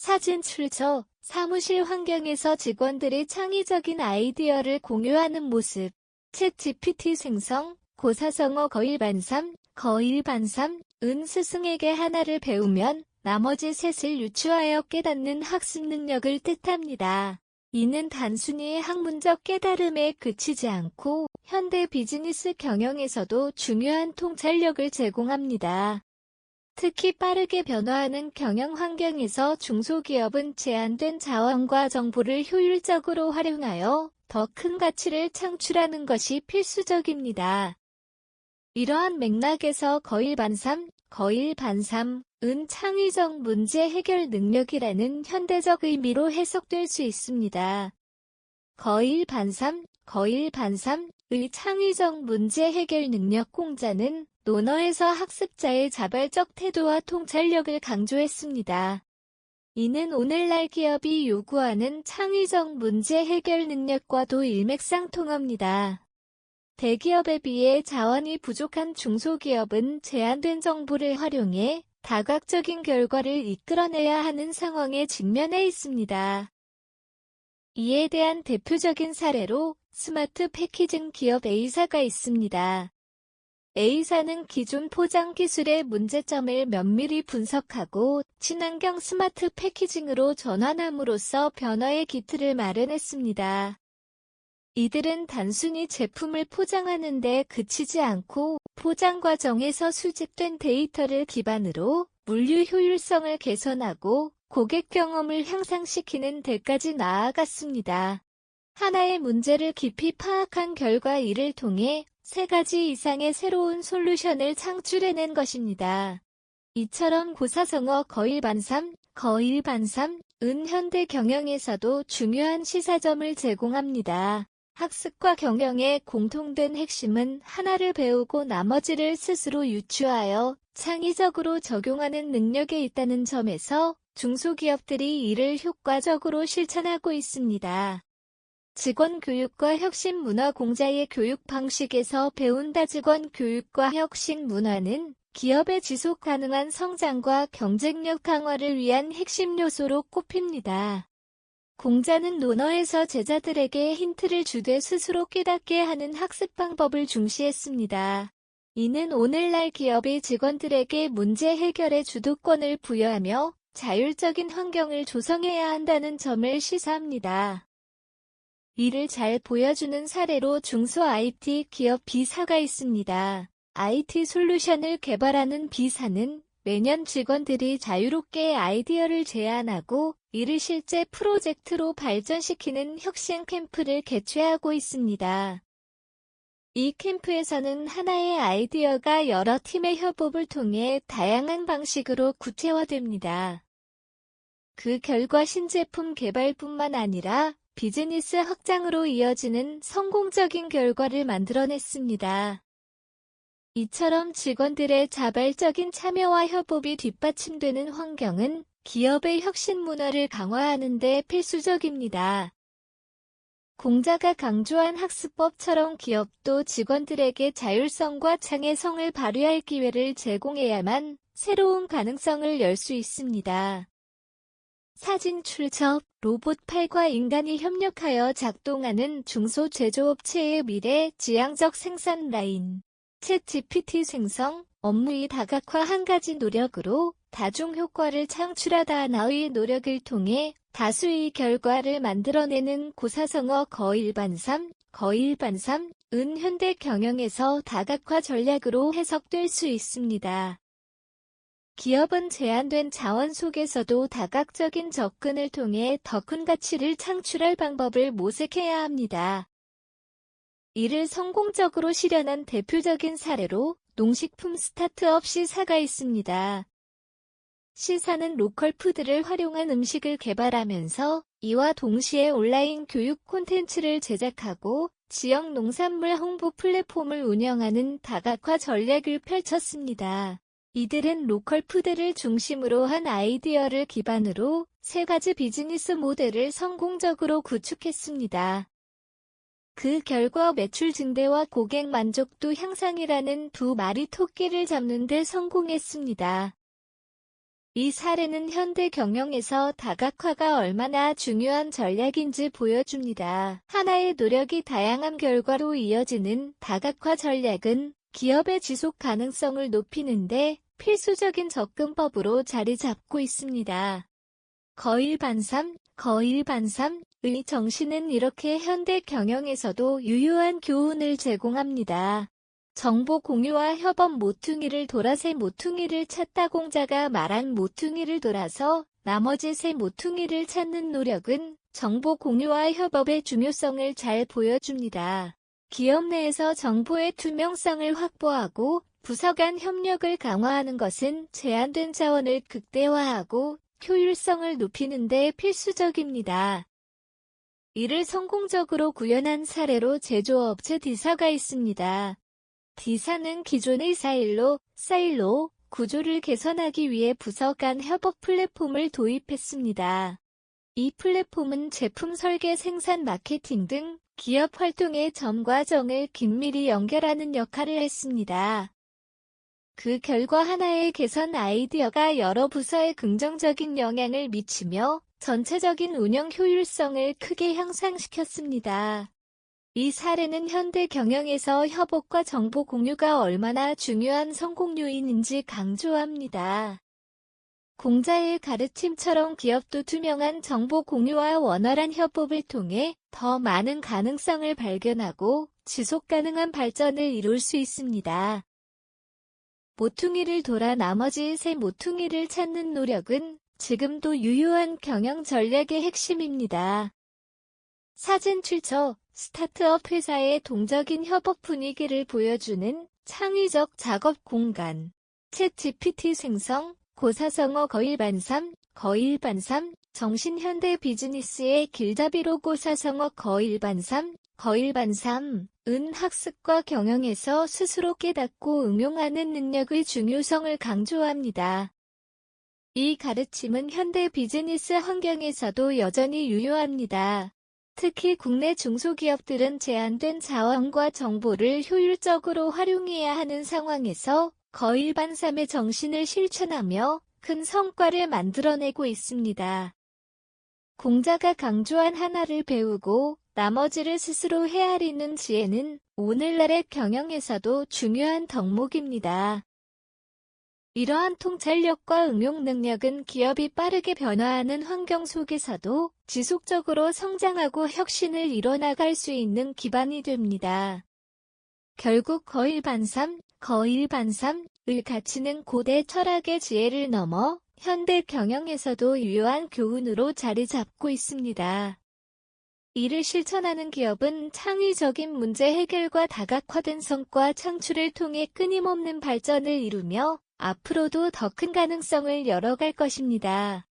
사진 출처, 사무실 환경에서 직원들이 창의적인 아이디어를 공유하는 모습. 챗GPT 생성, 고사성어 거일반삼, 은 스승에게 하나를 배우면 나머지 셋을 유추하여 깨닫는 학습 능력을 뜻합니다. 이는 단순히 학문적 깨달음에 그치지 않고 현대 비즈니스 경영에서도 중요한 통찰력을 제공합니다. 특히 빠르게 변화하는 경영 환경에서 중소기업은 제한된 자원과 정보를 효율적으로 활용하여 더 큰 가치를 창출하는 것이 필수적입니다. 이러한 맥락에서 거일반삼은 창의적 문제 해결 능력이라는 현대적 의미로 해석될 수 있습니다. 거일반삼의 창의적 문제 해결 능력 공자는 논어에서 학습자의 자발적 태도와 통찰력을 강조했습니다. 이는 오늘날 기업이 요구하는 창의적 문제 해결 능력과도 일맥상통합니다. 대기업에 비해 자원이 부족한 중소기업은 제한된 정보를 활용해 다각적인 결과를 이끌어내야 하는 상황에 직면해 있습니다. 이에 대한 대표적인 사례로 스마트 패키징 기업 A사가 있습니다. A사는 기존 포장 기술의 문제점을 면밀히 분석하고 친환경 스마트 패키징으로 전환함으로써 변화의 기틀을 마련했습니다. 이들은 단순히 제품을 포장하는 데 그치지 않고 포장 과정에서 수집된 데이터를 기반으로 물류 효율성을 개선하고 고객 경험을 향상시키는 데까지 나아갔습니다. 하나의 문제를 깊이 파악한 결과 이를 통해 3가지 이상의 새로운 솔루션을 창출해낸 것입니다. 이처럼 고사성어 거일반삼은 현대 경영에서도 중요한 시사점을 제공합니다. 학습과 경영의 공통된 핵심은 하나를 배우고 나머지를 스스로 유추하여 창의적으로 적용하는 능력에 있다는 점에서 중소기업들이 이를 효과적으로 실천하고 있습니다. 직원 교육과 혁신 문화 공자의 교육 방식에서 배운다. 직원 교육과 혁신 문화는 기업의 지속 가능한 성장과 경쟁력 강화를 위한 핵심 요소로 꼽힙니다. 공자는 논어에서 제자들에게 힌트를 주되 스스로 깨닫게 하는 학습 방법을 중시했습니다. 이는 오늘날 기업이 직원들에게 문제 해결의 주도권을 부여하며 자율적인 환경을 조성해야 한다는 점을 시사합니다. 이를 잘 보여주는 사례로 중소 IT 기업 B사가 있습니다. IT 솔루션을 개발하는 B사는 매년 직원들이 자유롭게 아이디어를 제안하고 이를 실제 프로젝트로 발전시키는 혁신 캠프를 개최하고 있습니다. 이 캠프에서는 하나의 아이디어가 여러 팀의 협업을 통해 다양한 방식으로 구체화됩니다. 그 결과 신제품 개발뿐만 아니라 비즈니스 확장으로 이어지는 성공적인 결과를 만들어냈습니다. 이처럼 직원들의 자발적인 참여와 협업이 뒷받침되는 환경은 기업의 혁신 문화를 강화하는 데 필수적입니다. 공자가 강조한 학습법처럼 기업도 직원들에게 자율성과 창의성을 발휘할 기회를 제공해야만 새로운 가능성을 열 수 있습니다. 사진 출처, 로봇팔과 인간이 협력하여 작동하는 중소제조업체의 미래 지향적 생산 라인. 챗GPT 생성, 업무의 다각화 한 가지 노력으로 다중 효과를 창출하다 하나의 노력을 통해 다수의 결과를 만들어내는 고사성어 거일반삼은 현대 경영에서 다각화 전략으로 해석될 수 있습니다. 기업은 제한된 자원 속에서도 다각적인 접근을 통해 더 큰 가치를 창출할 방법을 모색해야 합니다. 이를 성공적으로 실현한 대표적인 사례로 농식품 스타트업 C사가 있습니다. C사는 로컬 푸드를 활용한 음식을 개발하면서 이와 동시에 온라인 교육 콘텐츠를 제작하고 지역 농산물 홍보 플랫폼을 운영하는 다각화 전략을 펼쳤습니다. 이들은 로컬 푸드를 중심으로 한 아이디어를 기반으로 3가지 비즈니스 모델을 성공적으로 구축했습니다. 그 결과 매출 증대와 고객 만족도 향상이라는 두 마리 토끼를 잡는 데 성공했습니다. 이 사례는 현대 경영에서 다각화가 얼마나 중요한 전략인지 보여줍니다. 하나의 노력이 다양한 결과로 이어지는 다각화 전략은 기업의 지속 가능성을 높이는데 필수적인 접근법으로 자리 잡고 있습니다. 거일반삼의 정신은 이렇게 현대 경영에서도 유효한 교훈을 제공합니다. 정보 공유와 협업 모퉁이를 돌아 새 모퉁이를 찾다. 공자가 말한 모퉁이를 돌아서 나머지 새 모퉁이를 찾는 노력은 정보 공유와 협업의 중요성을 잘 보여줍니다. 기업 내에서 정보의 투명성을 확보하고 부서 간 협력을 강화하는 것은 제한된 자원을 극대화하고 효율성을 높이는 데 필수적입니다. 이를 성공적으로 구현한 사례로 제조업체 D사가 있습니다. D사는 기존의 사일로 구조를 개선하기 위해 부서 간 협업 플랫폼을 도입했습니다. 이 플랫폼은 제품 설계, 생산, 마케팅 등 기업 활동의 전 과정을 긴밀히 연결하는 역할을 했습니다. 그 결과 하나의 개선 아이디어가 여러 부서에 긍정적인 영향을 미치며 전체적인 운영 효율성을 크게 향상시켰습니다. 이 사례는 현대 경영에서 협업과 정보 공유가 얼마나 중요한 성공 요인인지 강조합니다. 공자의 가르침처럼 기업도 투명한 정보 공유와 원활한 협업을 통해 더 많은 가능성을 발견하고 지속 가능한 발전을 이룰 수 있습니다. 모퉁이를 돌아 나머지 새 모퉁이를 찾는 노력은 지금도 유효한 경영 전략의 핵심입니다. 사진 출처 스타트업 회사의 동적인 협업 분위기를 보여주는 창의적 작업 공간. 챗GPT 생성, 고사성어 거일반삼, 정신 현대 비즈니스의 길잡이로 고사성어 거일반삼은 학습과 경영에서 스스로 깨닫고 응용하는 능력의 중요성을 강조합니다. 이 가르침은 현대 비즈니스 환경에서도 여전히 유효합니다. 특히 국내 중소기업들은 제한된 자원과 정보를 효율적으로 활용해야 하는 상황에서 거일반삼의 정신을 실천하며 큰 성과를 만들어내고 있습니다. 공자가 강조한 하나를 배우고 나머지를 스스로 헤아리는 지혜는 오늘날의 경영에서도 중요한 덕목입니다. 이러한 통찰력과 응용 능력은 기업이 빠르게 변화하는 환경 속에서도 지속적으로 성장하고 혁신을 이뤄나갈 수 있는 기반이 됩니다. 결국 거일반삼의 가치는 고대 철학의 지혜를 넘어 현대 경영에서도 유효한 교훈으로 자리 잡고 있습니다. 이를 실천하는 기업은 창의적인 문제 해결과 다각화된 성과 창출을 통해 끊임없는 발전을 이루며 앞으로도 더 큰 가능성을 열어갈 것입니다.